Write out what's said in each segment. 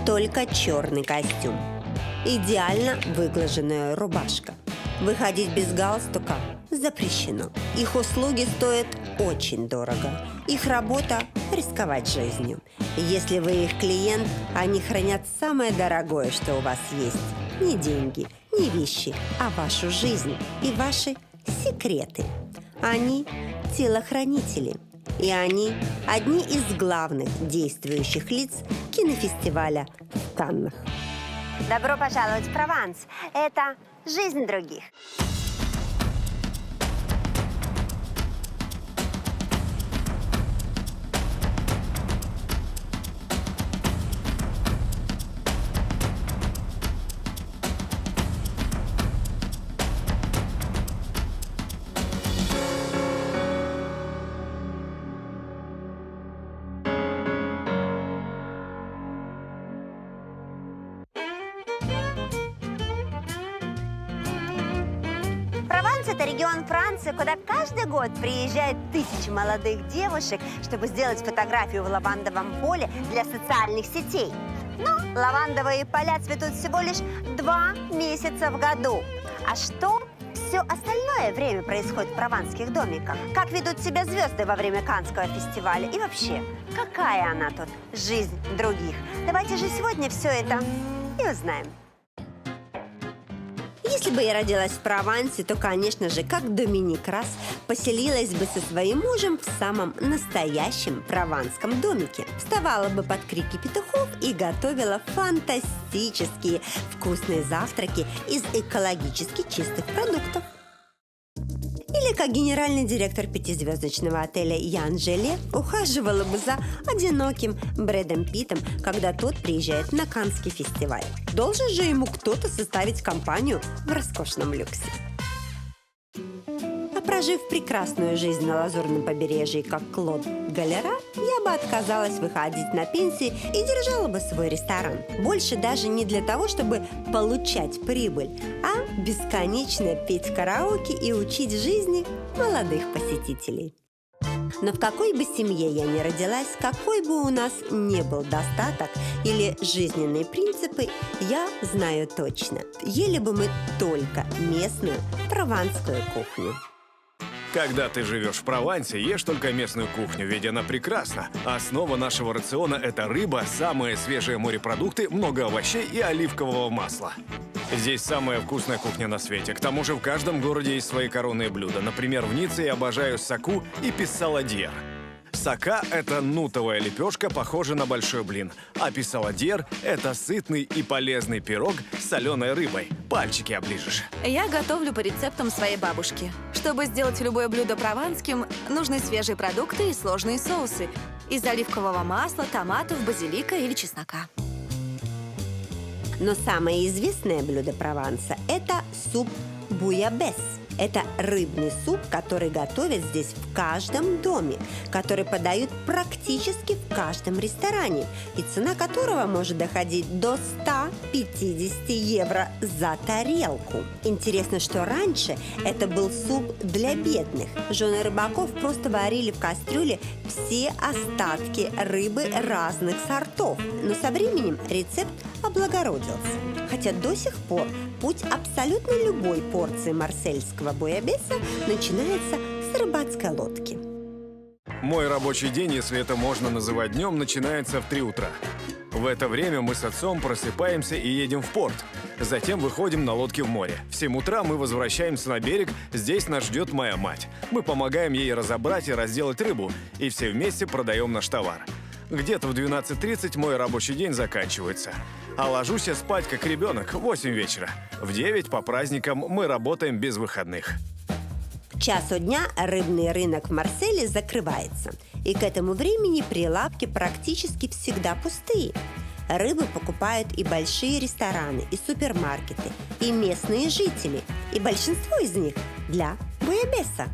только черный костюм. Идеально выглаженная рубашка. Выходить без галстука запрещено. Их услуги стоят очень дорого. Их работа – рисковать жизнью. Если вы их клиент, они хранят самое дорогое, что у вас есть. Не деньги, не вещи, а вашу жизнь и ваши секреты. Они – телохранители. И они – одни из главных действующих лиц кинофестиваля в Каннах. Добро пожаловать в Прованс. Это жизнь других. Прованс – это регион Франции, куда каждый год приезжают тысячи молодых девушек, чтобы сделать фотографию в лавандовом поле для социальных сетей. Но лавандовые поля цветут всего лишь 2 месяца в году. А что все остальное время происходит в прованских домиках? Как ведут себя звезды во время Каннского фестиваля? И вообще, какая она тут, жизнь других? Давайте же сегодня все это и узнаем. Если бы я родилась в Провансе, то, конечно же, как Доминик Расс, поселилась бы со своим мужем в самом настоящем прованском домике. Вставала бы под крики петухов и готовила фантастические вкусные завтраки из экологически чистых продуктов. Или как генеральный директор 5-звездочного отеля Ян Желе ухаживала бы за одиноким Брэдом Питтом, когда тот приезжает на Каннский фестиваль. Должен же ему кто-то составить компанию в роскошном люксе. А прожив прекрасную жизнь на Лазурном побережье, как Клод Галера, я бы отказалась выходить на пенсию и держала бы свой ресторан. Больше даже не для того, чтобы получать прибыль, а бесконечно петь караоке и учить жизни молодых посетителей. Но в какой бы семье я ни родилась, какой бы у нас ни был достаток или жизненные принципы, я знаю точно. Ели бы мы только местную прованскую кухню. Когда ты живешь в Провансе, ешь только местную кухню, ведь она прекрасна. Основа нашего рациона – это рыба, самые свежие морепродукты, много овощей и оливкового масла. Здесь самая вкусная кухня на свете. К тому же в каждом городе есть свои коронные блюда. Например, в Ницце я обожаю саку и писсаладьер. Сака – это нутовая лепешка, похожая на большой блин. А писсаладьер – это сытный и полезный пирог с соленой рыбой. Пальчики оближешь. Я готовлю по рецептам своей бабушки. Чтобы сделать любое блюдо прованским, нужны свежие продукты и сложные соусы из оливкового масла, томатов, базилика или чеснока. Но самое известное блюдо Прованса – это суп буябес. Это рыбный суп, который готовят здесь в каждом доме, который подают практически в каждом ресторане, и цена которого может доходить до 150 евро за тарелку. Интересно, что раньше это был суп для бедных. Жены рыбаков просто варили в кастрюле все остатки рыбы разных сортов. Но со временем рецепт облагородился. Хотя до сих пор путь абсолютно любой порции марсельского буябеса начинается с рыбацкой лодки. Мой рабочий день, если это можно называть днем, начинается в 3 утра. В это время мы с отцом просыпаемся и едем в порт. Затем выходим на лодке в море. В 7 утра мы возвращаемся на берег. Здесь нас ждет моя мать. Мы помогаем ей разобрать и разделать рыбу, и все вместе продаем наш товар. Где-то в 12:30 мой рабочий день заканчивается. А ложусь я спать как ребенок в 8 вечера. В 9 по праздникам мы работаем без выходных. К часу дня рыбный рынок в Марселе закрывается. И к этому времени прилавки практически всегда пустые. Рыбу покупают и большие рестораны, и супермаркеты, и местные жители. И большинство из них для буябеса.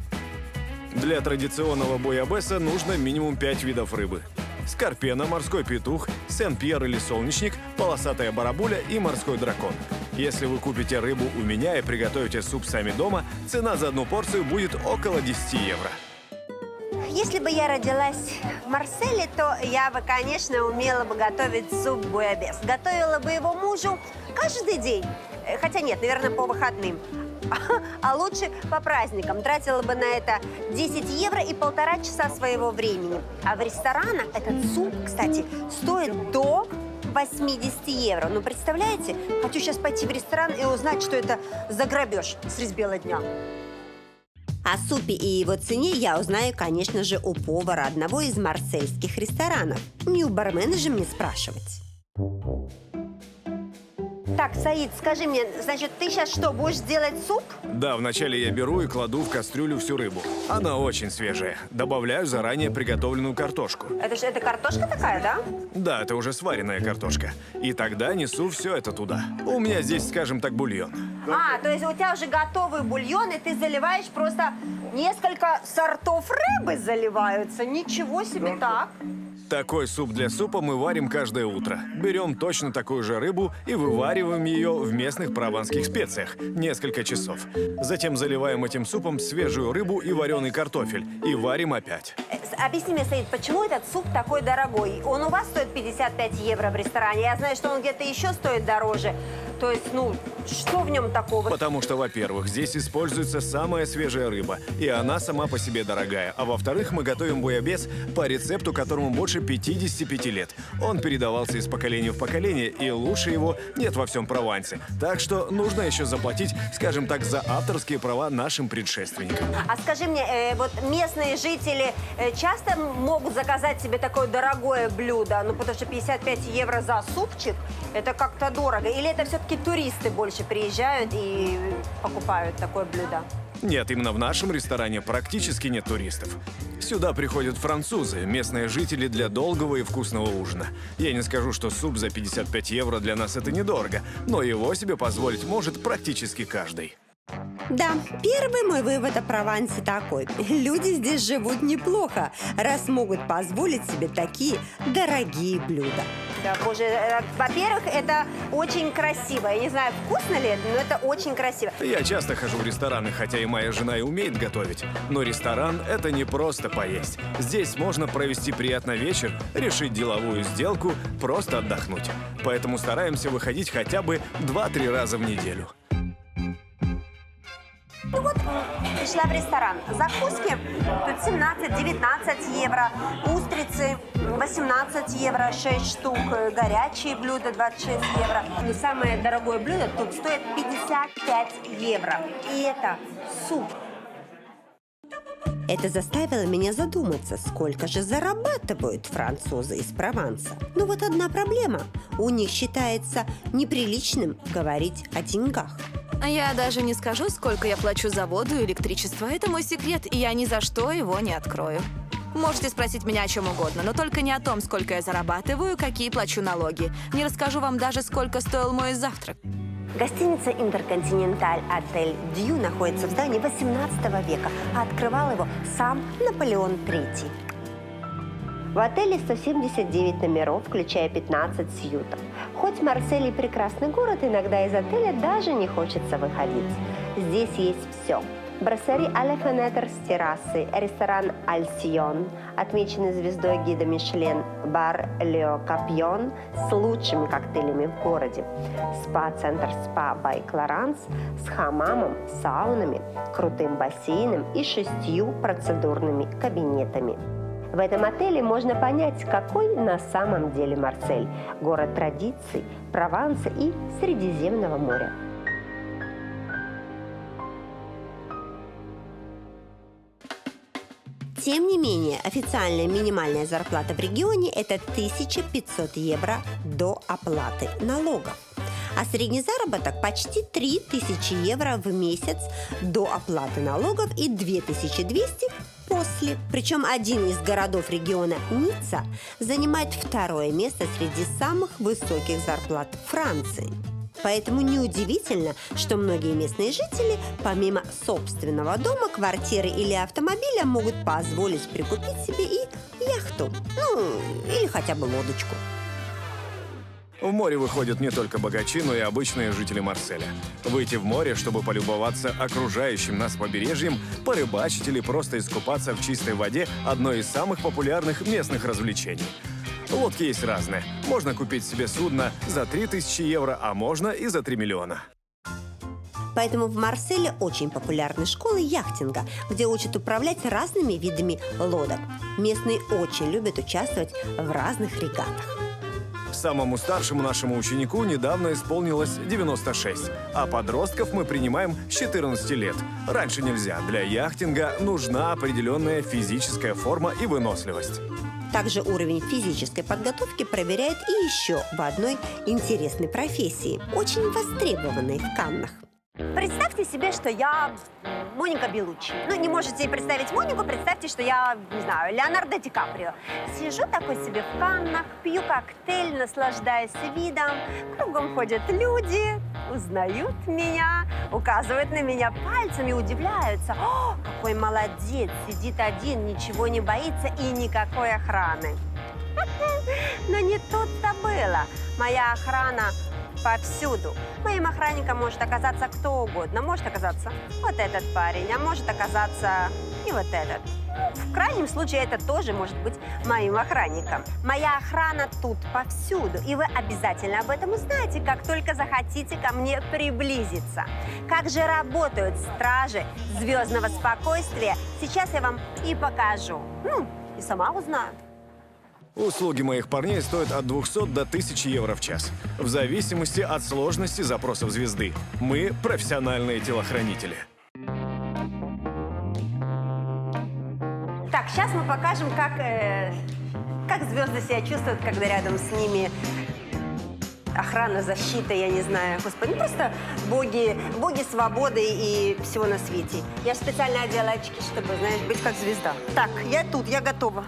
Для традиционного буябеса нужно минимум 5 видов рыбы. Скорпена, морской петух, сен-пьер или солнечник, полосатая барабуля и морской дракон. Если вы купите рыбу у меня и приготовите суп сами дома, цена за одну порцию будет около 10 евро. если бы я родилась в Марселе, то я бы, конечно, умела бы готовить суп буябес. Готовила бы его мужу каждый день. Хотя нет, наверное, по выходным. А лучше по праздникам. Тратила бы на это 10 евро и 1,5 часа своего времени. А в ресторанах этот суп, кстати, стоит до 80 евро. Ну, представляете? Хочу сейчас пойти в ресторан и узнать, что это за грабеж средь бела дня. О супе и его цене я узнаю, конечно же, у повара одного из марсельских ресторанов. Не у бармена же мне спрашивать. Так, Саид, скажи мне, значит, ты сейчас что, будешь делать суп? Да, вначале я беру и кладу в кастрюлю всю рыбу. Она очень свежая. Добавляю заранее приготовленную картошку. Это картошка такая, да? Да, это уже сваренная картошка. И тогда несу все это туда. У меня здесь, скажем так, бульон. А, то есть у тебя уже готовый бульон, и ты заливаешь просто несколько сортов рыбы заливаются. Ничего себе, так. Такой суп для супа мы варим каждое утро. Берем точно такую же рыбу и вывариваем ее в местных прованских специях несколько часов. Затем заливаем этим супом свежую рыбу и вареный картофель. И варим опять. Объясни мне, Саид, почему этот суп такой дорогой? Он у вас стоит 55 евро в ресторане. Я знаю, что он где-то еще стоит дороже. То есть, ну, что в нем такого? Потому что, во-первых, здесь используется самая свежая рыба, и она сама по себе дорогая. А во-вторых, мы готовим буябес по рецепту, которому больше 55 лет. Он передавался из поколения в поколение, и лучше его нет во всем Провансе. Так что нужно еще заплатить, скажем так, за авторские права нашим предшественникам. А скажи мне, вот местные жители часто могут заказать себе такое дорогое блюдо? Ну, потому что 55 евро за супчик, это как-то дорого. Или это все-таки туристы больше приезжают и покупают такое блюдо? Нет, именно в нашем ресторане практически нет туристов. Сюда приходят французы, местные жители для долгого и вкусного ужина. Я не скажу, что суп за 55 евро для нас это недорого, но его себе позволить может практически каждый. Да, первый мой вывод о Провансе такой. Люди здесь живут неплохо, раз могут позволить себе такие дорогие блюда. Да, боже, во-первых, это очень красиво. Я не знаю, вкусно ли это, но это очень красиво. Я часто хожу в рестораны, хотя и моя жена и умеет готовить. Но ресторан – это не просто поесть. Здесь можно провести приятный вечер, решить деловую сделку, просто отдохнуть. Поэтому стараемся выходить хотя бы 2-3 раза в неделю. Ну вот, пришла в ресторан. Закуски тут 17-19 евро, устрицы 18 евро, 6 штук, горячие блюда 26 евро. Но самое дорогое блюдо тут стоит 55 евро. И это суп. Это заставило меня задуматься, сколько же зарабатывают французы из Прованса. Но вот одна проблема. У них считается неприличным говорить о деньгах. Я даже не скажу, сколько я плачу за воду и электричество. Это мой секрет, и я ни за что его не открою. Можете спросить меня о чем угодно, но только не о том, сколько я зарабатываю, какие плачу налоги. Не расскажу вам даже, сколько стоил мой завтрак. Гостиница «Интерконтиненталь» отель «Дью» находится в здании 18 века, а открывал его сам Наполеон III. В отеле 179 номеров, включая 15 сьютов. Хоть Марсель и прекрасный город, иногда из отеля даже не хочется выходить. Здесь есть все. Брасserie à la fenêtre с террасы, ресторан «Альсион», отмеченный звездой гида Мишлен, бар «Лео Капьон» с лучшими коктейлями в городе, спа-центр «Спа by Clarins» с хамамом, саунами, крутым бассейном и 6 процедурными кабинетами. В этом отеле можно понять, какой на самом деле Марсель – город традиций, Прованса и Средиземного моря. Тем не менее, официальная минимальная зарплата в регионе – это 1500 евро до оплаты налогов. А средний заработок почти 3000 евро в месяц до оплаты налогов и 2200 после. Причем один из городов региона, Ницца, занимает второе место среди самых высоких зарплат Франции. Поэтому неудивительно, что многие местные жители, помимо собственного дома, квартиры или автомобиля, могут позволить прикупить себе и яхту, ну, или хотя бы лодочку. В море выходят не только богачи, но и обычные жители Марселя. Выйти в море, чтобы полюбоваться окружающим нас побережьем, порыбачить или просто искупаться в чистой воде – одно из самых популярных местных развлечений. Лодки есть разные. Можно купить себе судно за 3000 евро, а можно и за 3 миллиона. Поэтому в Марселе очень популярны школы яхтинга, где учат управлять разными видами лодок. Местные очень любят участвовать в разных регатах. Самому старшему нашему ученику недавно исполнилось 96, а подростков мы принимаем с 14 лет. Раньше нельзя. Для яхтинга нужна определенная физическая форма и выносливость. Также уровень физической подготовки проверяют и еще в одной интересной профессии, очень востребованной в Каннах. Представьте себе, что я Моника Белуччи. Ну, не можете себе представить Монику, представьте, что я, не знаю, Леонардо Ди Каприо. Сижу такой себе в Каннах, пью коктейль, наслаждаюсь видом. Кругом ходят люди, узнают меня, указывают на меня пальцами, удивляются. О, какой молодец, сидит один, ничего не боится и никакой охраны. Но не тут-то было. Моя охрана повсюду. Моим охранником может оказаться кто угодно. Может оказаться вот этот парень, а может оказаться и вот этот. В крайнем случае, это тоже может быть моим охранником. Моя охрана тут повсюду, и вы обязательно об этом узнаете, как только захотите ко мне приблизиться. Как же работают стражи звездного спокойствия, сейчас я вам и покажу. Ну, и сама узнаю. Услуги моих парней стоят от 200 до 1000 евро в час, в зависимости от сложности запросов звезды. Мы – профессиональные телохранители. Так, сейчас мы покажем, как звезды себя чувствуют, когда рядом с ними охрана, защита, я не знаю. Господи, ну просто боги свободы и всего на свете. Я специально одела очки, чтобы, знаешь, быть как звезда. Так, я тут, я готова.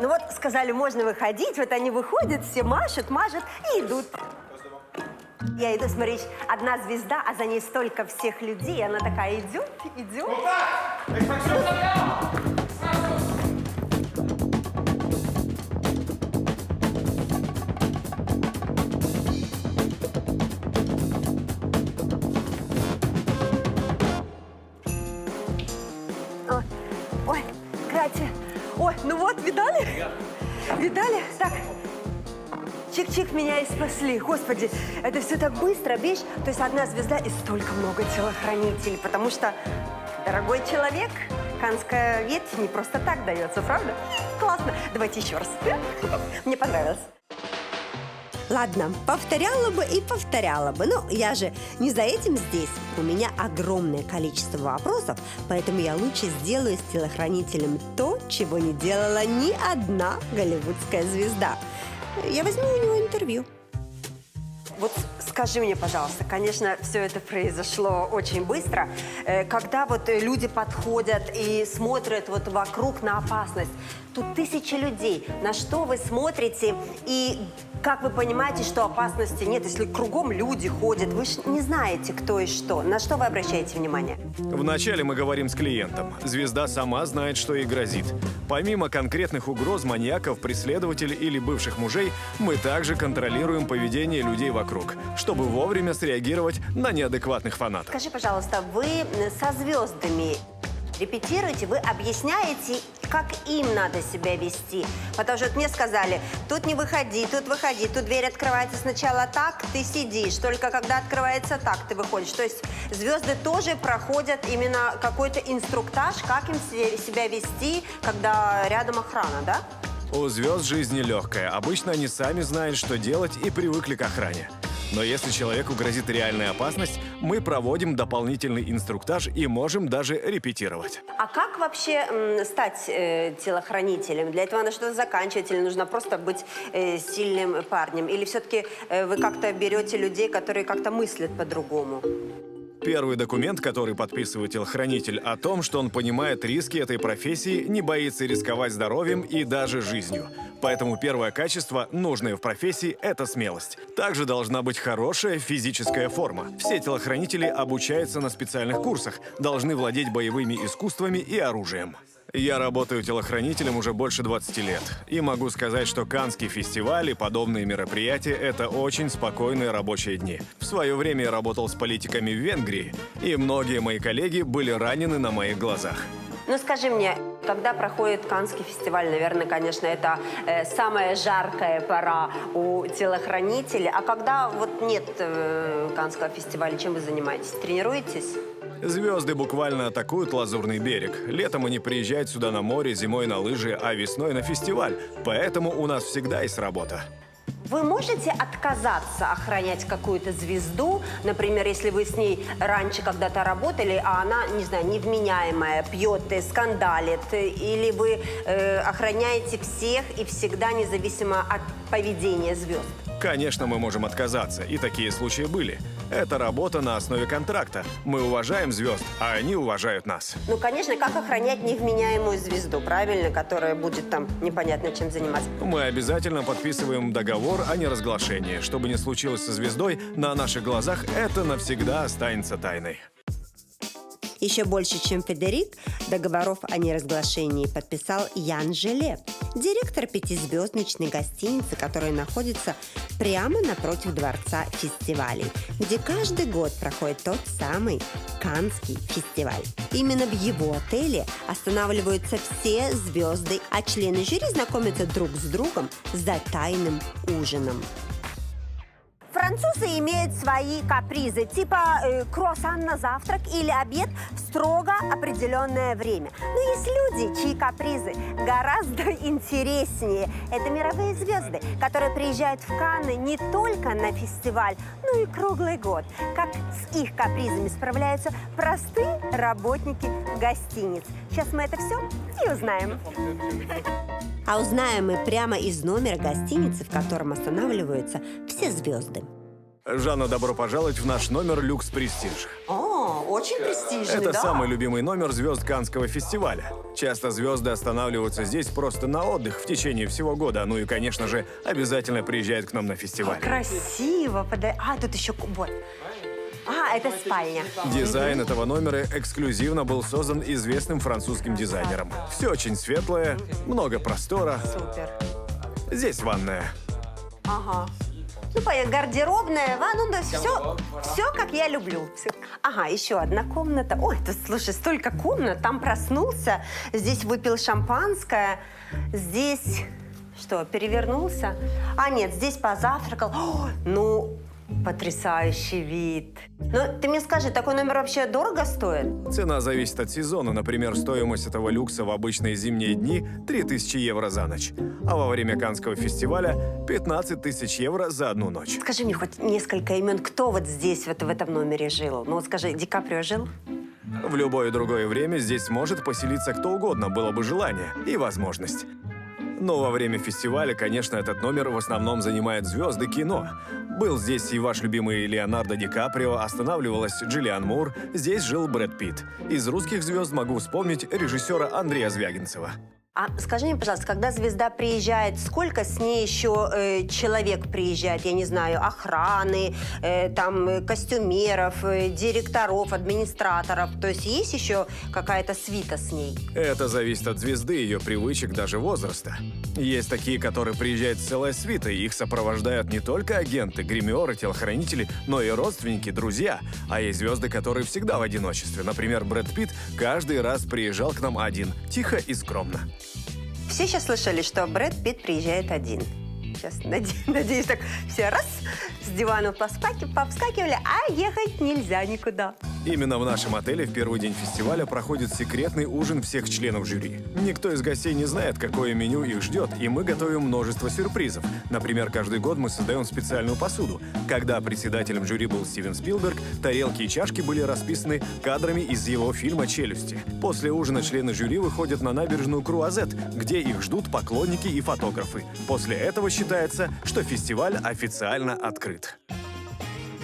Ну вот, сказали, можно выходить, вот они выходят, все машут, мажут и идут. Я иду смотреть, одна звезда, а за ней столько всех людей, она такая идет, идет. Ой, Катя, ой, ну вот, видали? Видали? Так, чик-чик, меня и спасли. Господи, это все так быстро, видишь? То есть одна звезда и столько много телохранителей, потому что, дорогой человек, каннская ветвь не просто так дается, правда? Классно. Давайте еще раз. Мне понравилось. Ладно, повторяла бы и повторяла бы, но я же не за этим здесь. У меня огромное количество вопросов, поэтому я лучше сделаю с телохранителем то, чего не делала ни одна голливудская звезда. Я возьму у него интервью. Вот скажи мне, пожалуйста, конечно, все это произошло очень быстро. Когда вот люди подходят и смотрят вот вокруг на опасность, тут тысячи людей. На что вы смотрите и как вы понимаете, что опасности нет, если кругом люди ходят? Вы же не знаете, кто и что. На что вы обращаете внимание? Вначале мы говорим с клиентом. Звезда сама знает, что ей грозит. Помимо конкретных угроз маньяков, преследователей или бывших мужей, мы также контролируем поведение людей вокруг, чтобы вовремя среагировать на неадекватных фанатов. Скажи, пожалуйста, вы со звездами репетируете, вы объясняете, как им надо себя вести. Потому что вот мне сказали, тут не выходи, тут выходи, тут дверь открывается сначала так, ты сидишь, только когда открывается так, ты выходишь. То есть звезды тоже проходят именно какой-то инструктаж, как им себя вести, когда рядом охрана, да? У звезд жизнь нелегкая. Обычно они сами знают, что делать, и привыкли к охране. Но если человеку грозит реальная опасность, мы проводим дополнительный инструктаж и можем даже репетировать. А как вообще стать телохранителем? Для этого надо что-то заканчивать или нужно просто быть сильным парнем? Или все-таки вы как-то берете людей, которые как-то мыслят по-другому? Первый документ, который подписывает телохранитель, о том, что он понимает риски этой профессии, не боится рисковать здоровьем и даже жизнью. Поэтому первое качество, нужное в профессии, это смелость. Также должна быть хорошая физическая форма. Все телохранители обучаются на специальных курсах, должны владеть боевыми искусствами и оружием. Я работаю телохранителем уже больше 20 лет. И могу сказать, что Каннский фестиваль и подобные мероприятия – это очень спокойные рабочие дни. В свое время я работал с политиками в Венгрии, и многие мои коллеги были ранены на моих глазах. Ну скажи мне, когда проходит Каннский фестиваль, наверное, конечно, это самая жаркая пора у телохранителей. А когда вот нет Каннского фестиваля, чем вы занимаетесь? Тренируетесь? Звезды буквально атакуют Лазурный берег. Летом они приезжают сюда на море, зимой на лыжи, а весной на фестиваль. Поэтому у нас всегда есть работа. Вы можете отказаться охранять какую-то звезду? Например, если вы с ней раньше когда-то работали, а она, не знаю, невменяемая, пьет, скандалит, или вы охраняете всех и всегда независимо от поведения звезд? Конечно, мы можем отказаться, и такие случаи были. Это работа на основе контракта. Мы уважаем звезд, а они уважают нас. Ну, конечно, как охранять невменяемую звезду, правильно, которая будет там непонятно чем заниматься? Мы обязательно подписываем договор о неразглашении. Что бы ни случилось со звездой, на наших глазах это навсегда останется тайной. Еще больше, чем Федерик, договоров о неразглашении подписал Ян Желе, директор пятизвездочной гостиницы, которая находится прямо напротив дворца фестивалей, где каждый год проходит тот самый Каннский фестиваль. Именно в его отеле останавливаются все звезды, а члены жюри знакомятся друг с другом за тайным ужином. Французы имеют свои капризы, типа круассан на завтрак или обед в строго определенное время. Но есть люди, чьи капризы гораздо интереснее. Это мировые звезды, которые приезжают в Канны не только на фестиваль, но и круглый год. Как с их капризами справляются простые работники гостиниц. Сейчас мы это все и узнаем. А узнаем мы прямо из номера гостиницы, в котором останавливаются все звезды. Жанна, добро пожаловать в наш номер «Люкс Престиж». О, очень престижный, Это самый любимый номер звезд Каннского фестиваля. Часто звезды останавливаются здесь просто на отдых в течение всего года. Ну и, конечно же, обязательно приезжают к нам на фестиваль. Красиво. А, тут еще вот. А, это спальня. Дизайн этого номера эксклюзивно был создан известным французским дизайнером. Все очень светлое, много простора. Супер. Здесь ванная. Ага. Ну, понятно, гардеробная, ну, да, все, как я люблю. Ага, еще одна комната. Ой, тут, слушай, столько комнат. Там проснулся, здесь выпил шампанское, здесь, что, перевернулся? А, нет, здесь позавтракал. О, ну, потрясающий вид. Ну, ты мне скажи, такой номер вообще дорого стоит? Цена зависит от сезона. Например, стоимость этого люкса в обычные зимние дни – 3000 евро за ночь. А во время Каннского фестиваля – 15 000 евро за одну ночь. Скажи мне хоть несколько имен, кто вот здесь, вот в этом номере жил? Ну, вот скажи, Ди Каприо жил? В любое другое время здесь может поселиться кто угодно, было бы желание и возможность. Но во время фестиваля, конечно, этот номер в основном занимают звезды кино. Был здесь и ваш любимый Леонардо Ди Каприо, останавливалась Джулиан Мур, здесь жил Брэд Питт. Из русских звезд могу вспомнить режиссера Андрея Звягинцева. А скажи мне, пожалуйста, когда звезда приезжает, сколько с ней еще человек приезжает? Я не знаю, охраны, там, костюмеров, директоров, администраторов. То есть есть еще какая-то свита с ней? Это зависит от звезды, ее привычек, даже возраста. Есть такие, которые приезжают целая свита, и их сопровождают не только агенты, гримеры, телохранители, но и родственники, друзья. А есть звезды, которые всегда в одиночестве. Например, Брэд Питт каждый раз приезжал к нам один, тихо и скромно. Все сейчас слышали, что Брэд Питт приезжает один. Сейчас, надеюсь, так все раз с дивана повскакивали, а ехать нельзя никуда. Именно в нашем отеле в первый день фестиваля проходит секретный ужин всех членов жюри. Никто из гостей не знает, какое меню их ждет, и мы готовим множество сюрпризов. Например, каждый год мы создаем специальную посуду. Когда председателем жюри был Стивен Спилберг, тарелки и чашки были расписаны кадрами из его фильма «Челюсти». После ужина члены жюри выходят на набережную Круазет, где их ждут поклонники и фотографы. После этого считается, что фестиваль официально открыт.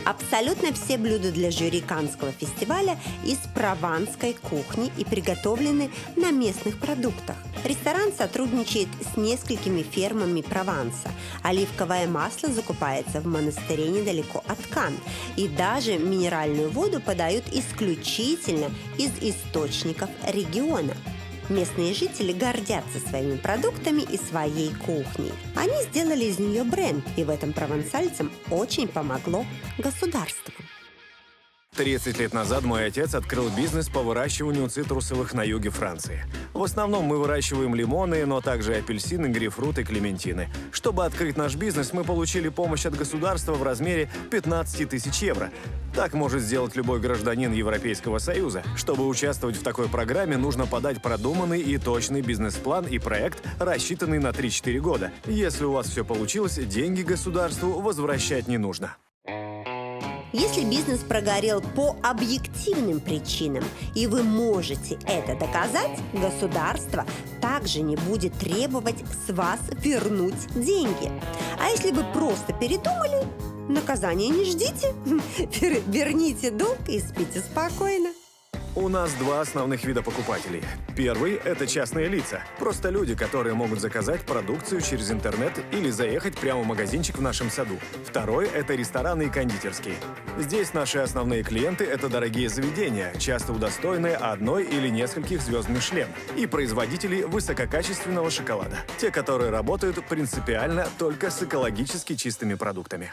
Абсолютно все блюда для жюри Каннского фестиваля из прованской кухни и приготовлены на местных продуктах. Ресторан сотрудничает с несколькими фермами Прованса. Оливковое масло закупается в монастыре недалеко от Канн. И даже минеральную воду подают исключительно из источников региона. Местные жители гордятся своими продуктами и своей кухней. Они сделали из нее бренд, и в этом провансальцам очень помогло государство. 30 лет назад мой отец открыл бизнес по выращиванию цитрусовых на юге Франции. В основном мы выращиваем лимоны, но также апельсины, грейпфрут и клементины. Чтобы открыть наш бизнес, мы получили помощь от государства в размере 15 тысяч евро. Так может сделать любой гражданин Европейского Союза. Чтобы участвовать в такой программе, нужно подать продуманный и точный бизнес-план и проект, рассчитанный на 3-4 года. Если у вас все получилось, деньги государству возвращать не нужно. Если бизнес прогорел по объективным причинам, и вы можете это доказать, государство также не будет требовать с вас вернуть деньги. А если вы просто передумали, наказания не ждите. Верните долг и спите спокойно. У нас два основных вида покупателей. Первый – это частные лица. Просто люди, которые могут заказать продукцию через интернет или заехать прямо в магазинчик в нашем саду. Второй – это рестораны и кондитерские. Здесь наши основные клиенты – это дорогие заведения, часто удостоенные одной или нескольких звезд Мишлен, и производители высококачественного шоколада. Те, которые работают принципиально только с экологически чистыми продуктами.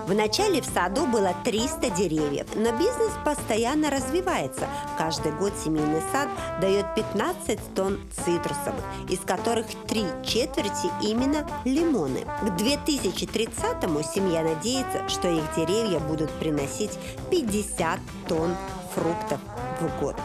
Вначале в саду было 300 деревьев, но бизнес постоянно развивается. Каждый год семейный сад дает 15 тонн цитрусовых, из которых 3/4 именно лимоны. К 2030-му семья надеется, что их деревья будут приносить 50 тонн фруктов в год.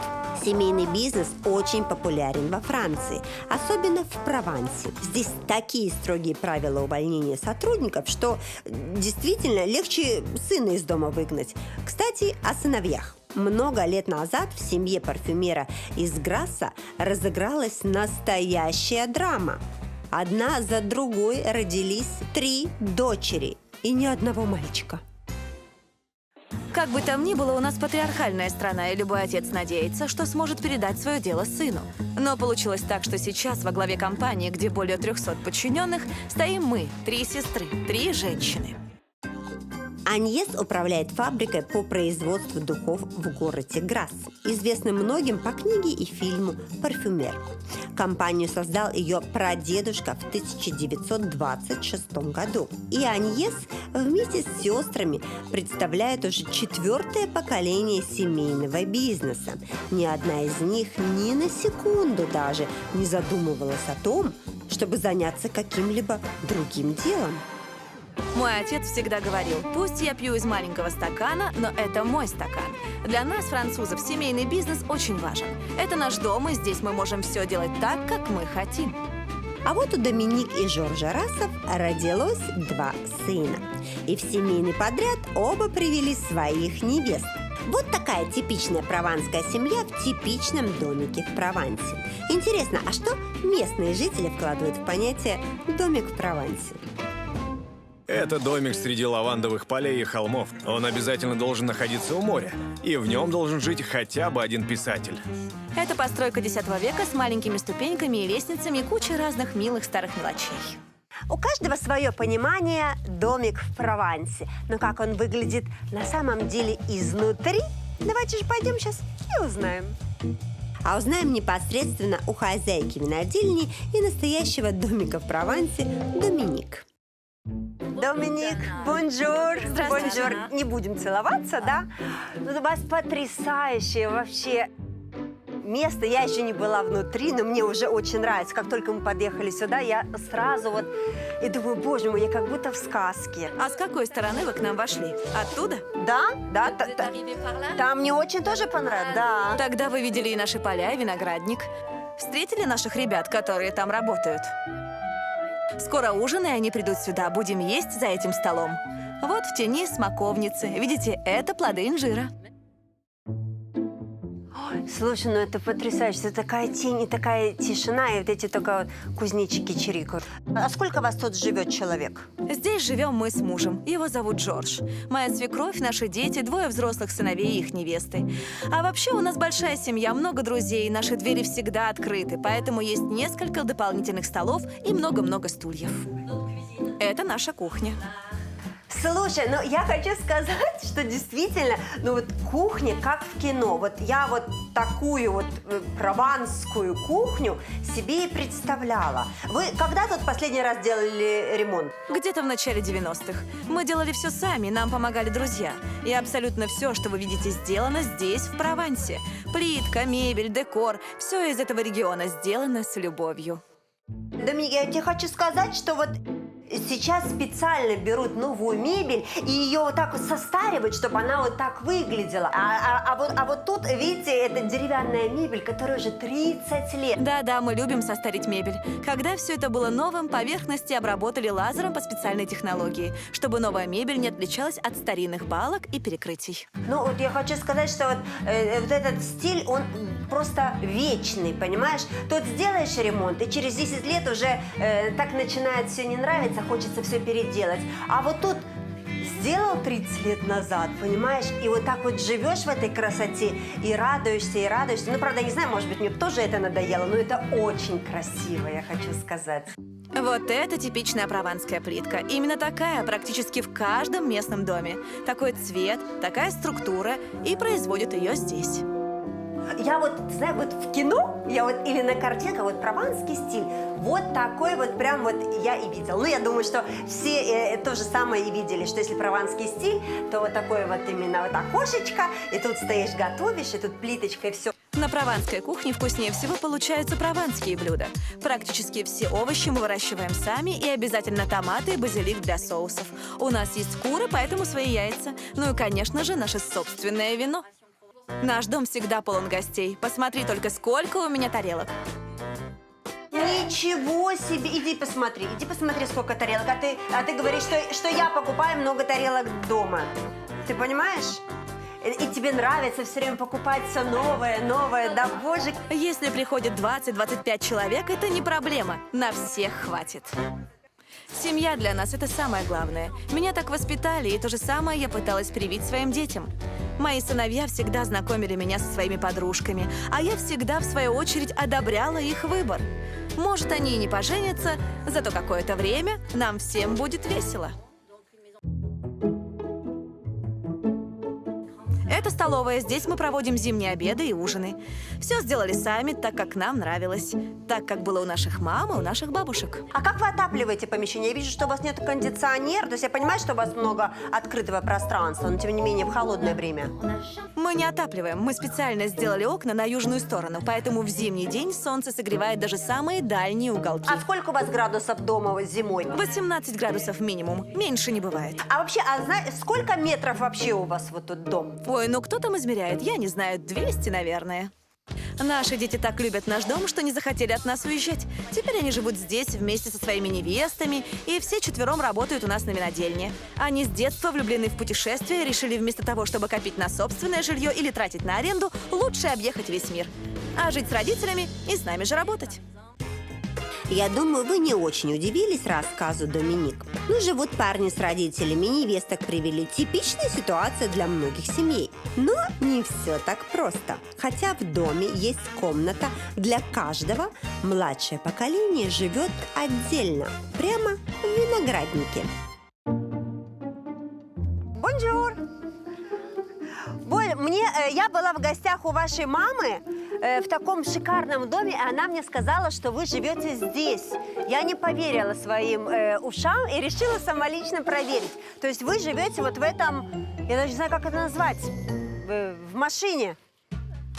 Семейный бизнес очень популярен во Франции, особенно в Провансе. Здесь такие строгие правила увольнения сотрудников, что действительно легче сына из дома выгнать. Кстати, о сыновьях. Много лет назад в семье парфюмера из Грасса разыгралась настоящая драма. Одна за другой родились 3 дочери и ни одного мальчика. Как бы там ни было, у нас патриархальная страна, и любой отец надеется, что сможет передать свое дело сыну. Но получилось так, что сейчас во главе компании, где более 300 подчиненных, стоим мы, 3 сестры, 3 женщины. Аньес управляет фабрикой по производству духов в городе Грасс, известным многим по книге и фильму «Парфюмер». Компанию создал ее прадедушка в 1926 году. И Аньес вместе с сестрами представляет уже 4-е поколение семейного бизнеса. Ни одна из них ни на секунду даже не задумывалась о том, чтобы заняться каким-либо другим делом. Мой отец всегда говорил: пусть я пью из маленького стакана, но это мой стакан. Для нас, французов, семейный бизнес очень важен. Это наш дом, и здесь мы можем все делать так, как мы хотим. А вот у Доминик и Жоржа Рассов родилось 2 сына. И в семейный подряд оба привели своих невест. Вот такая типичная прованская семья в типичном домике в Провансе. Интересно, а что местные жители вкладывают в понятие «домик в Провансе»? Это домик среди лавандовых полей и холмов. Он обязательно должен находиться у моря. И в нем должен жить хотя бы один писатель. Это постройка X века с маленькими ступеньками и лестницами и кучей разных милых старых мелочей. У каждого свое понимание «домик в Провансе». Но как он выглядит на самом деле изнутри, давайте же пойдем сейчас и узнаем. А узнаем непосредственно у хозяйки винодельни и настоящего домика в Провансе Доминик. Доминик, бонжур. Здравствуйте. Бонжур. Не будем целоваться, да? Ну, у вас потрясающее вообще место. Я еще не была внутри, но мне уже очень нравится. Как только мы подъехали сюда, я сразу вот и думаю, боже мой, я как будто в сказке. А с какой стороны вы к нам вошли? Оттуда? Да, там мне очень тоже понравилось, да. Тогда вы видели и наши поля, и виноградник. Встретили наших ребят, которые там работают? Скоро ужин, и они придут сюда. Будем есть за этим столом. Вот в тени смоковницы. Видите, это плоды инжира. Слушай, ну это потрясающе. Это такая тень и такая тишина, и вот эти только вот кузнечики чирикают. А сколько вас тут живет человек? Здесь живем мы с мужем. Его зовут Джордж. Моя свекровь, наши дети, 2 взрослых сыновей и их невесты. А вообще у нас большая семья, много друзей, наши двери всегда открыты, поэтому есть несколько дополнительных столов и много-много стульев. Это наша кухня. Слушай, ну я хочу сказать, что действительно, ну вот кухня как в кино. Вот я вот такую вот прованскую кухню себе и представляла. Вы когда тут последний раз делали ремонт? Где-то в начале 90-х. Мы делали все сами, нам помогали друзья. И абсолютно все, что вы видите, сделано здесь, в Провансе. Плитка, мебель, декор – все из этого региона сделано с любовью. Доминик, я тебе хочу сказать, что вот сейчас специально берут новую мебель и ее вот так вот состаривают, чтобы она вот так выглядела. А вот тут, видите, это деревянная мебель, которая уже 30 лет. Да-да, мы любим состарить мебель. Когда все это было новым, поверхности обработали лазером по специальной технологии, чтобы новая мебель не отличалась от старинных балок и перекрытий. Ну вот я хочу сказать, что вот этот стиль, он просто вечный, понимаешь? Тут сделаешь ремонт, и через 10 лет уже так начинает все не нравиться, хочется все переделать. А вот тут сделал 30 лет назад, понимаешь? И вот так вот живешь в этой красоте и радуешься, и радуешься. Ну, правда, не знаю, может быть, мне тоже это надоело, но это очень красиво, я хочу сказать. Вот это типичная прованская плитка. Именно такая практически в каждом местном доме. Такой цвет, такая структура, и производят ее здесь. Я вот, знаю, вот в кино, я вот или на картинках, вот прованский стиль, вот такой вот прям вот я и видела. Ну, я думаю, что все то же самое и видели, что если прованский стиль, то вот такое вот именно вот окошечко, и тут стоишь, готовишь, и тут плиточка, и все. На прованской кухне вкуснее всего получаются прованские блюда. Практически все овощи мы выращиваем сами, и обязательно томаты и базилик для соусов. У нас есть куры, поэтому свои яйца. Ну и, конечно же, наше собственное вино. Наш дом всегда полон гостей. Посмотри только, сколько у меня тарелок. Ничего себе! Иди посмотри, сколько тарелок. А ты говоришь, что я покупаю много тарелок дома. Ты понимаешь? И тебе нравится все время покупать все новое, да боже. Если приходит 20-25 человек, это не проблема. На всех хватит. Семья для нас – это самое главное. Меня так воспитали, и то же самое я пыталась привить своим детям. Мои сыновья всегда знакомили меня со своими подружками, а я всегда, в свою очередь, одобряла их выбор. Может, они и не поженятся, зато какое-то время нам всем будет весело. Это столовая, здесь мы проводим зимние обеды и ужины. Все сделали сами, так как нам нравилось. Так, как было у наших мам и у наших бабушек. А как вы отапливаете помещение? Я вижу, что у вас нет кондиционера. То есть я понимаю, что у вас много открытого пространства, но тем не менее в холодное время. Мы не отапливаем. Мы специально сделали окна на южную сторону, поэтому в зимний день солнце согревает даже самые дальние уголки. А сколько у вас градусов дома зимой? 18 градусов минимум. Меньше не бывает. А вообще, сколько метров вообще у вас вот тут дом? Ой, ну кто там измеряет? Я не знаю, 200, наверное. Наши дети так любят наш дом, что не захотели от нас уезжать. Теперь они живут здесь вместе со своими невестами, и все четвером работают у нас на винодельне. Они с детства влюблены в путешествия и решили вместо того, чтобы копить на собственное жилье или тратить на аренду, лучше объехать весь мир. А жить с родителями и с нами же работать. Я думаю, вы не очень удивились рассказу Доминик. Ну, живут парни с родителями, невесток привели. Типичная ситуация для многих семей. Но не все так просто. Хотя в доме есть комната для каждого, младшее поколение живет отдельно, прямо в винограднике. Бонжур! Я была в гостях у вашей мамы в таком шикарном доме, и она мне сказала, что вы живете здесь. Я не поверила своим ушам и решила самолично проверить. То есть вы живете вот в этом, я даже не знаю, как это назвать, в машине.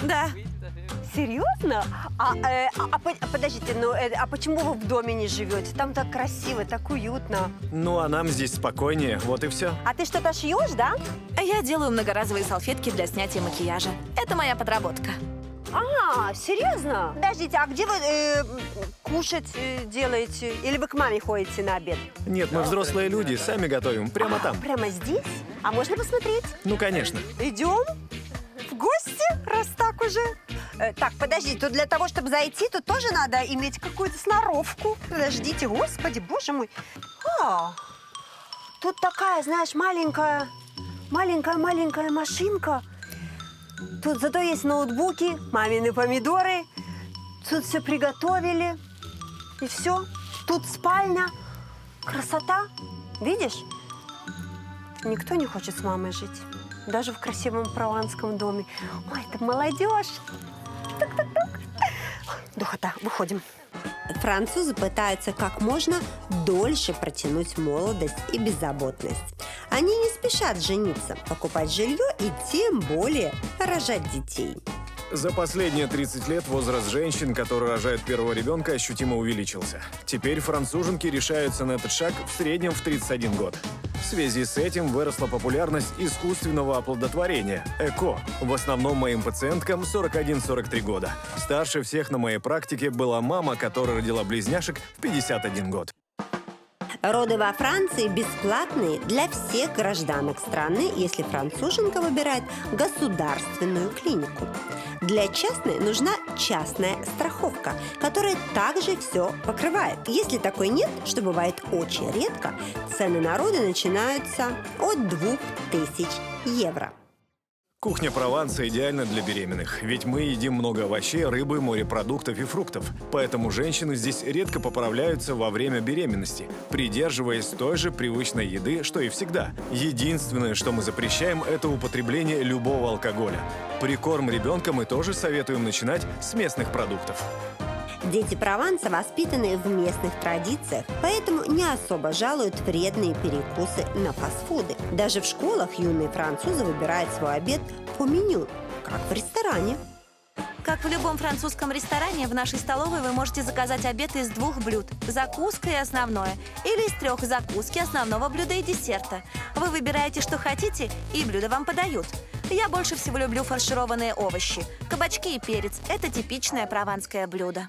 Да. Серьезно? Подождите, а почему вы в доме не живете? Там так красиво, так уютно. Ну, а нам здесь спокойнее, вот и все. А ты что-то шьешь, да? Я делаю многоразовые салфетки для снятия макияжа. Это моя подработка. Серьезно? Подождите, а где вы кушать делаете? Или вы к маме ходите на обед? Нет, мы взрослые люди, сами готовим, прямо там. Прямо здесь? А можно посмотреть? Ну, конечно. Идем? В гости, раз так уже. Так, подожди, тут для того, чтобы зайти, тут тоже надо иметь какую-то сноровку. Подождите, господи, боже мой. Тут такая, знаешь, маленькая машинка. Тут зато есть ноутбуки, мамины помидоры. Тут все приготовили. И все. Тут спальня. Красота. Видишь? Никто не хочет с мамой жить. Даже в красивом прованском доме. Ой, это молодежь. Тук-тук-тук. Духота, выходим. Французы пытаются как можно дольше протянуть молодость и беззаботность. Они не спешат жениться, покупать жилье и тем более рожать детей. За последние 30 лет возраст женщин, которые рожают первого ребенка, ощутимо увеличился. Теперь француженки решаются на этот шаг в среднем в 31 год. В связи с этим выросла популярность искусственного оплодотворения – ЭКО. В основном моим пациенткам 41-43 года. Старше всех на моей практике была мама, которая родила близняшек в 51 год. Роды во Франции бесплатные для всех гражданок страны, если француженка выбирает государственную клинику. Для частной нужна частная страховка, которая также все покрывает. Если такой нет, что бывает очень редко, цены на роды начинаются от 2000 евро. Кухня Прованса идеальна для беременных, ведь мы едим много овощей, рыбы, морепродуктов и фруктов. Поэтому женщины здесь редко поправляются во время беременности, придерживаясь той же привычной еды, что и всегда. Единственное, что мы запрещаем, это употребление любого алкоголя. Прикорм ребенка мы тоже советуем начинать с местных продуктов. Дети Прованса воспитаны в местных традициях, поэтому не особо жалуют вредные перекусы на фастфуды. Даже в школах юные французы выбирают свой обед по меню, как в ресторане. Как в любом французском ресторане, в нашей столовой вы можете заказать обед из 2 блюд – закуска и основное, или из 3 – закуски, основного блюда и десерта. Вы выбираете, что хотите, и блюда вам подают. Я больше всего люблю фаршированные овощи. Кабачки и перец – это типичное прованское блюдо.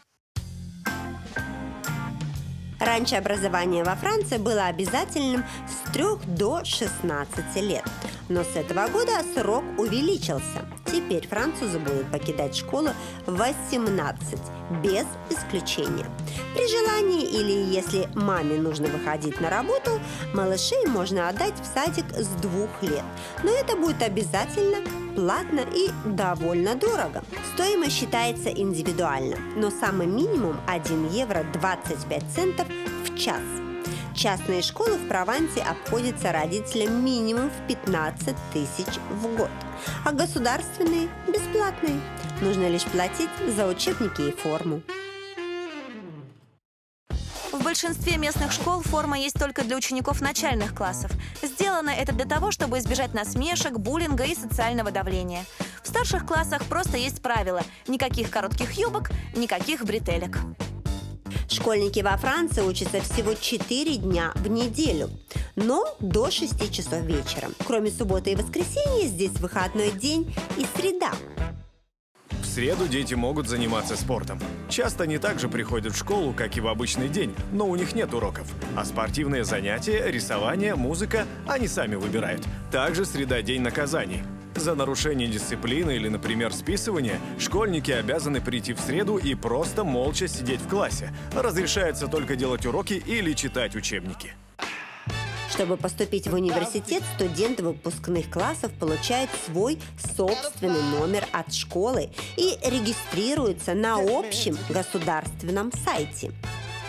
Раньше образование во Франции было обязательным с 3 до 16 лет. Но с этого года срок увеличился. Теперь французы будут покидать школу в 18, без исключения. При желании или если маме нужно выходить на работу, малышей можно отдать в садик с 2 лет. Но это будет обязательно, платно и довольно дорого. Стоимость считается индивидуально, но самый минимум 1 евро 25 центов в час. Частные школы в Провансе обходятся родителям минимум в 15 тысяч в год, а государственные – бесплатные. Нужно лишь платить за учебники и форму. В большинстве местных школ форма есть только для учеников начальных классов. Сделано это для того, чтобы избежать насмешек, буллинга и социального давления. В старших классах просто есть правило – никаких коротких юбок, никаких бретелек. Школьники во Франции учатся всего 4 дня в неделю, но до 6 часов вечера. Кроме субботы и воскресенья, здесь выходной день и среда. В среду дети могут заниматься спортом. Часто они также приходят в школу, как и в обычный день, но у них нет уроков. А спортивные занятия, рисование, музыка они сами выбирают. Также среда – день наказаний. За нарушение дисциплины или, например, списывание, школьники обязаны прийти в среду и просто молча сидеть в классе. Разрешается только делать уроки или читать учебники. Чтобы поступить в университет, студенты выпускных классов получают свой собственный номер от школы и регистрируются на общем государственном сайте.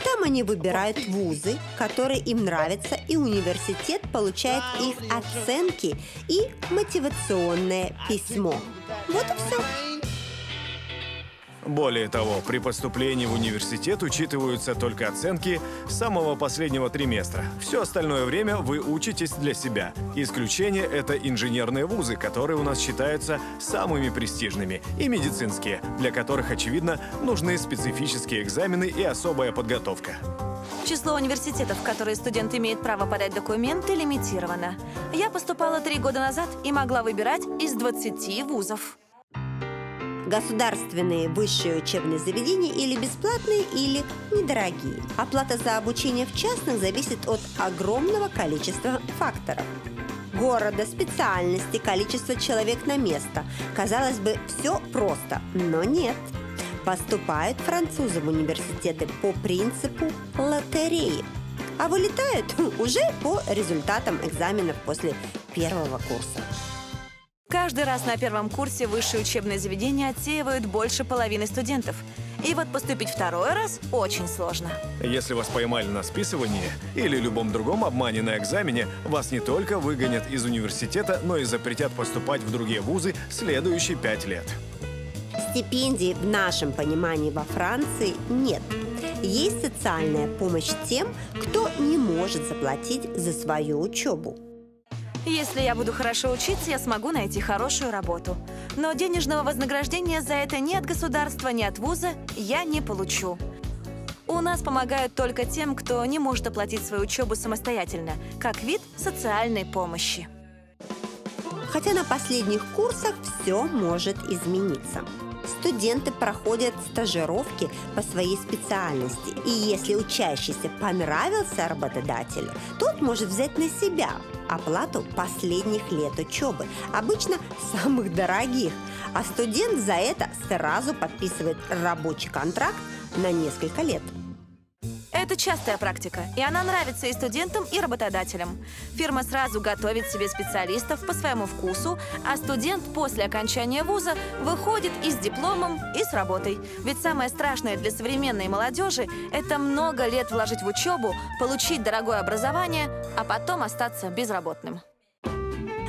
Там они выбирают вузы, которые им нравятся, и университет получает их оценки и мотивационное письмо. Вот и все. Более того, при поступлении в университет учитываются только оценки самого последнего триместра. Все остальное время вы учитесь для себя. Исключение – это инженерные вузы, которые у нас считаются самыми престижными, и медицинские, для которых, очевидно, нужны специфические экзамены и особая подготовка. Число университетов, в которые студент имеет право подать документы, лимитировано. Я поступала 3 года назад и могла выбирать из 20 вузов. Государственные высшие учебные заведения или бесплатные, или недорогие. Оплата за обучение в частных зависит от огромного количества факторов. города, специальности, количество человек на место. Казалось бы, все просто, но нет. Поступают французы в университеты по принципу лотереи, а вылетают уже по результатам экзаменов после первого курса. Каждый раз на первом курсе высшие учебные заведения отсеивают больше половины студентов. И вот поступить второй раз очень сложно. Если вас поймали на списывании или любом другом обмане на экзамене, вас не только выгонят из университета, но и запретят поступать в другие вузы следующие 5 лет. Стипендий в нашем понимании во Франции нет. Есть социальная помощь тем, кто не может заплатить за свою учебу. Если я буду хорошо учиться, я смогу найти хорошую работу. Но денежного вознаграждения за это ни от государства, ни от вуза я не получу. У нас помогают только тем, кто не может оплатить свою учебу самостоятельно, как вид социальной помощи. Хотя на последних курсах все может измениться. Студенты проходят стажировки по своей специальности, и если учащийся понравился работодателю, тот может взять на себя оплату последних лет учебы, обычно самых дорогих, а студент за это сразу подписывает рабочий контракт на несколько лет. Это частая практика, и она нравится и студентам, и работодателям. Фирма сразу готовит себе специалистов по своему вкусу, а студент после окончания вуза выходит и с дипломом, и с работой. Ведь самое страшное для современной молодежи – это много лет вложить в учебу, получить дорогое образование, а потом остаться безработным.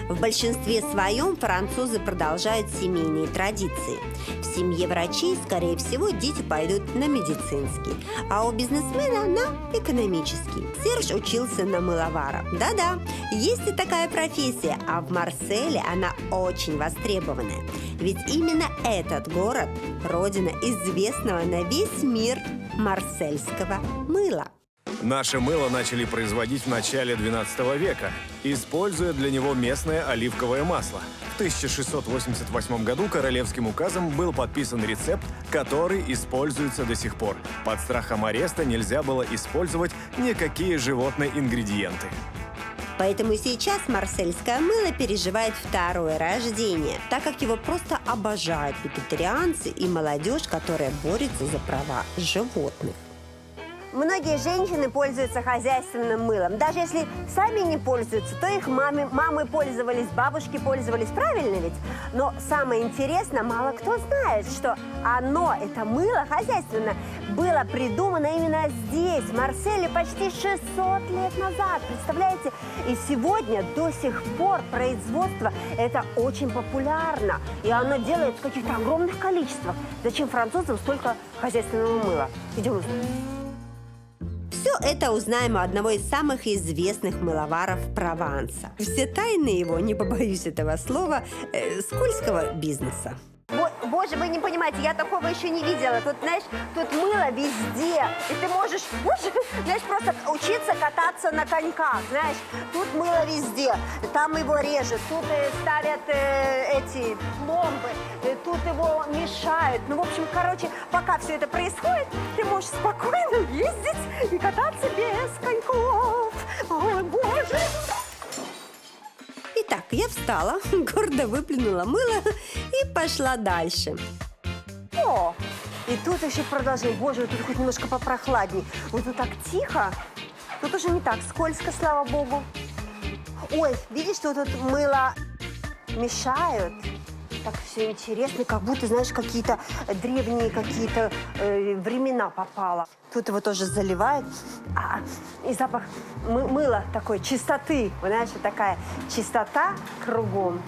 В большинстве своем французы продолжают семейные традиции. В семье врачей, скорее всего, дети пойдут на медицинский, а у бизнесмена на экономический. Серж учился на мыловара. Да-да, есть и такая профессия, а в Марселе она очень востребованная. Ведь именно этот город – родина известного на весь мир марсельского мыла. Наше мыло начали производить в начале 12 века, используя для него местное оливковое масло. В 1688 году королевским указом был подписан рецепт, который используется до сих пор. Под страхом ареста нельзя было использовать никакие животные ингредиенты. Поэтому сейчас марсельское мыло переживает второе рождение, так как его просто обожают вегетарианцы и молодежь, которая борется за права животных. Многие женщины пользуются хозяйственным мылом. Даже если сами не пользуются, то их мамы пользовались, бабушки пользовались. Правильно ведь? Но самое интересное, мало кто знает, что это мыло хозяйственное, было придумано именно здесь, в Марселе, почти 600 лет назад. Представляете? И сегодня до сих пор производство это очень популярно. И оно делает в каких-то огромных количествах. Зачем французам столько хозяйственного мыла? Идем узнаем. Все это узнаем у одного из самых известных мыловаров Прованса. Все тайны его, не побоюсь этого слова, скользкого бизнеса. Боже, вы не понимаете, я такого еще не видела. Тут, знаешь, тут мыло везде. И ты можешь, знаешь, просто учиться кататься на коньках, знаешь. Тут мыло везде. Там его режут, тут ставят эти пломбы, тут его мешают. Ну, в общем, пока все это происходит, ты можешь спокойно ездить и кататься без коньков. Ой, боже! Итак, я встала, гордо выплюнула мыло и пошла дальше. О, и тут еще продолжение. Боже, тут хоть немножко попрохладней. Вот тут так тихо. Тут уже не так скользко, слава богу. Ой, видишь, что тут мыло мешают? Так все интересно, как будто, знаешь, какие-то древние времена попало. Тут его тоже заливают. И запах мыла такой, чистоты. Вы знаешь, вот такая чистота кругом.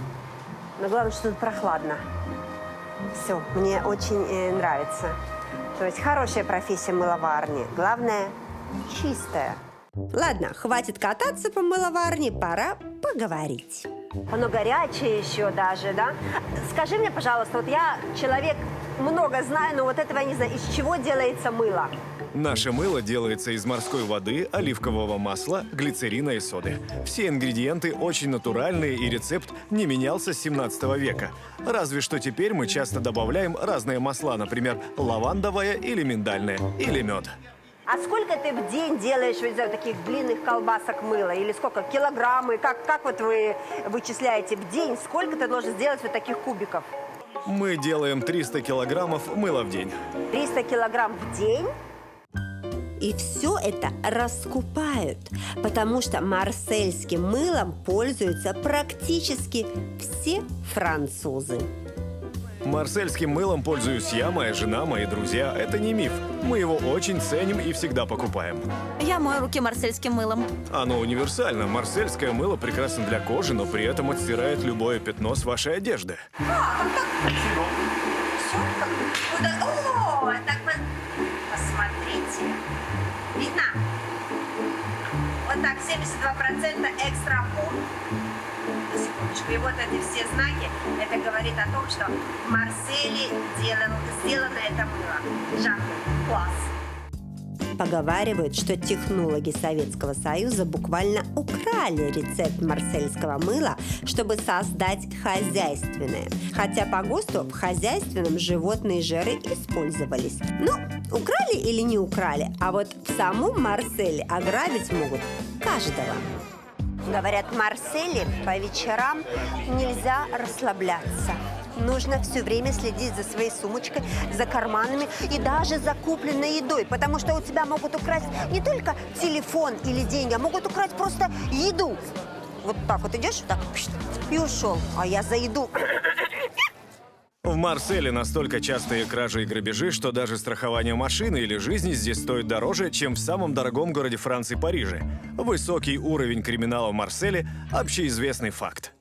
Но главное, что тут прохладно. Все, мне очень нравится. То есть хорошая профессия мыловарни. Главное, чистая. Ладно, хватит кататься по мыловарне, пора поговорить. Оно горячее еще даже, да? Скажи мне, пожалуйста, вот я человек много знаю, но вот этого я не знаю. Из чего делается мыло? Наше мыло делается из морской воды, оливкового масла, глицерина и соды. Все ингредиенты очень натуральные, и рецепт не менялся с 17 века. Разве что теперь мы часто добавляем разные масла, например, лавандовое или миндальное, или мед. А сколько ты в день делаешь, не знаю, таких длинных колбасок мыла? Или сколько? Килограммы? Как вот вы вычисляете в день? Сколько ты должен сделать вот таких кубиков? Мы делаем 300 килограммов мыла в день. 300 килограмм в день? И все это раскупают, потому что марсельским мылом пользуются практически все французы. Марсельским мылом пользуюсь я, моя жена, мои друзья. Это не миф. Мы его очень ценим и всегда покупаем. Я мою руки марсельским мылом. Оно универсально. Марсельское мыло прекрасно для кожи, но при этом отстирает любое пятно с вашей одежды. О, так вот, посмотрите. Видно? Вот так, 72% экстра пор. На секундочку. И вот эти все знаки, это говорит о том, что в Марселе сделано это мыло. Жак, класс. Поговаривают, что технологи Советского Союза буквально украли рецепт марсельского мыла, чтобы создать хозяйственное. Хотя по ГОСТу в хозяйственном животные жиры использовались. Ну, украли или не украли, а вот в самом Марселе ограбить могут каждого. Говорят, в Марселе по вечерам нельзя расслабляться. Нужно все время следить за своей сумочкой, за карманами и даже за купленной едой, потому что у тебя могут украсть не только телефон или деньги, а могут украсть просто еду. Вот так вот идешь, вот так, и ушел, а я за еду. В Марселе настолько частые кражи и грабежи, что даже страхование машины или жизни здесь стоит дороже, чем в самом дорогом городе Франции Париже. Высокий уровень криминала в Марселе – общеизвестный факт.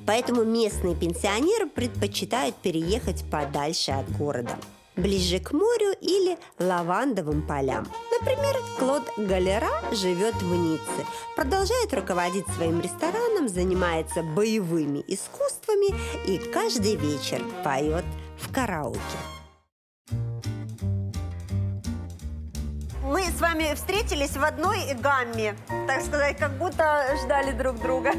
Поэтому местные пенсионеры предпочитают переехать подальше от города, ближе к морю или лавандовым полям. Например, Клод Галера живет в Ницце, продолжает руководить своим рестораном, занимается боевыми искусствами и каждый вечер поет в караоке. Мы с вами встретились в одной гамме, так сказать, как будто ждали друг друга.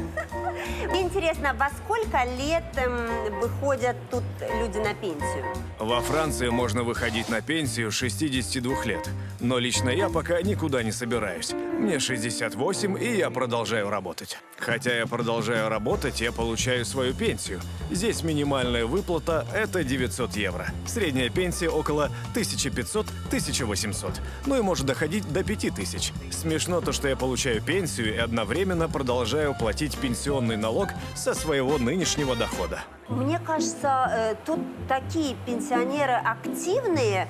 Мне интересно, во сколько лет выходят тут люди на пенсию? Во Франции можно выходить на пенсию с 62 лет. Но лично я пока никуда не собираюсь. Мне 68, и я продолжаю работать. Хотя я продолжаю работать, я получаю свою пенсию. Здесь минимальная выплата – это 900 евро. Средняя пенсия около 1500-1800. Ну и может доходить до 5000. Смешно то, что я получаю пенсию и одновременно продолжаю платить пенсионный налог со своего нынешнего дохода. Мне кажется, тут такие пенсионеры активные,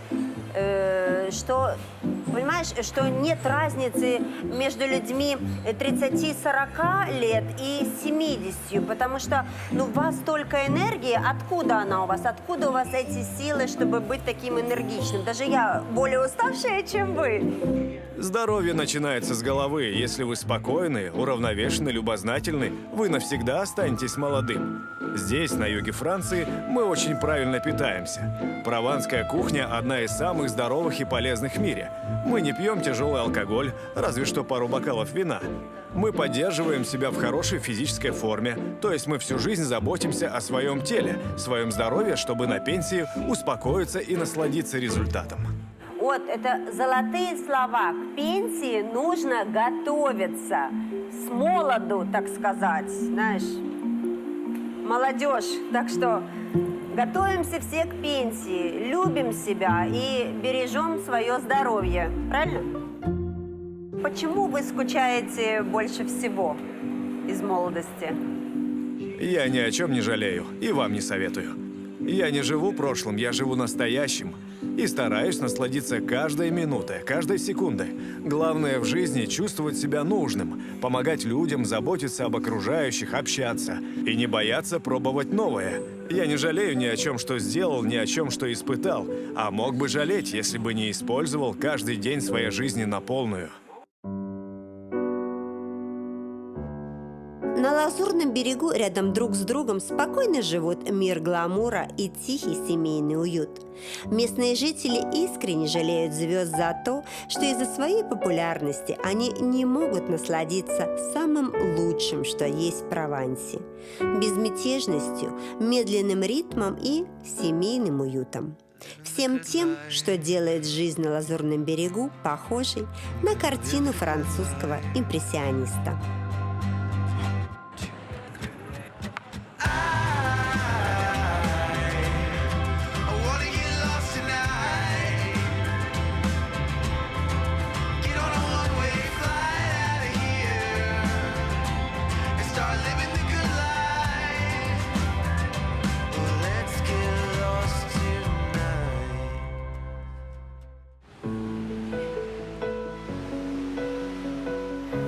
что, понимаешь, что нет разницы между людьми 30-40 лет и 70, потому что, у вас столько энергии, откуда она у вас? Откуда у вас эти силы, чтобы быть таким энергичным? Даже я более уставшая, чем вы. Здоровье начинается с головы. Если вы спокойны, уравновешены, любознательны, вы навсегда останетесь молодым. Здесь, на юге Франции, мы очень правильно питаемся. Прованская кухня – одна из самых здоровых и полезных в мире. Мы не пьем тяжелый алкоголь, разве что пару бокалов вина. Мы поддерживаем себя в хорошей физической форме, то есть мы всю жизнь заботимся о своем теле, своем здоровье, чтобы на пенсии успокоиться и насладиться результатом. Вот, это золотые слова. К пенсии нужно готовиться. С молоду, так сказать, знаешь. Молодежь. Так что готовимся все к пенсии, любим себя и бережем свое здоровье. Правильно? Почему вы скучаете больше всего из молодости? Я ни о чем не жалею и вам не советую. Я не живу прошлым, я живу настоящим. И стараюсь насладиться каждой минутой, каждой секундой. Главное в жизни – чувствовать себя нужным, помогать людям, заботиться об окружающих, общаться. И не бояться пробовать новое. Я не жалею ни о чем, что сделал, ни о чем, что испытал. А мог бы жалеть, если бы не использовал каждый день своей жизни на полную. На Лазурном берегу рядом друг с другом спокойно живут мир гламура и тихий семейный уют. Местные жители искренне жалеют звезд за то, что из-за своей популярности они не могут насладиться самым лучшим, что есть в Провансе – безмятежностью, медленным ритмом и семейным уютом. Всем тем, что делает жизнь на Лазурном берегу похожей на картину французского импрессиониста.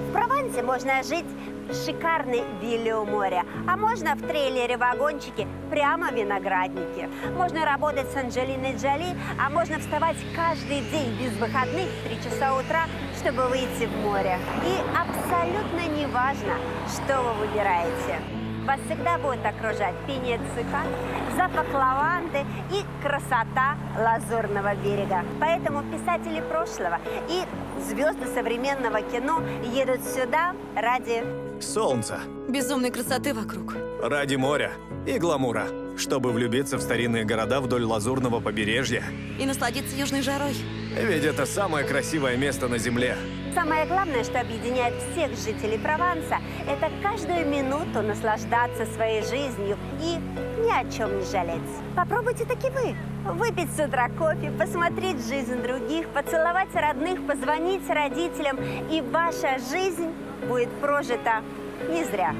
В Провансе можно жить в шикарной вилле у моря, а можно в трейлере-вагончике прямо в винограднике. Можно работать с Анджелиной Джоли, а можно вставать каждый день без выходных в 3 часа утра, чтобы выйти в море. И абсолютно не важно, что вы выбираете. Вас всегда будет окружать пение цикад, запах лаванды и красота Лазурного берега. Поэтому писатели прошлого и звезды современного кино едут сюда ради... Солнца, Безумной красоты вокруг. ради моря и гламура, чтобы влюбиться в старинные города вдоль Лазурного побережья. И насладиться южной жарой. Ведь это самое красивое место на Земле. Самое главное, что объединяет всех жителей Прованса, это каждую минуту наслаждаться своей жизнью и ни о чем не жалеть. Попробуйте таки вы. Выпить с утра кофе, посмотреть жизнь других, поцеловать родных, позвонить родителям, и ваша жизнь будет прожита не зря.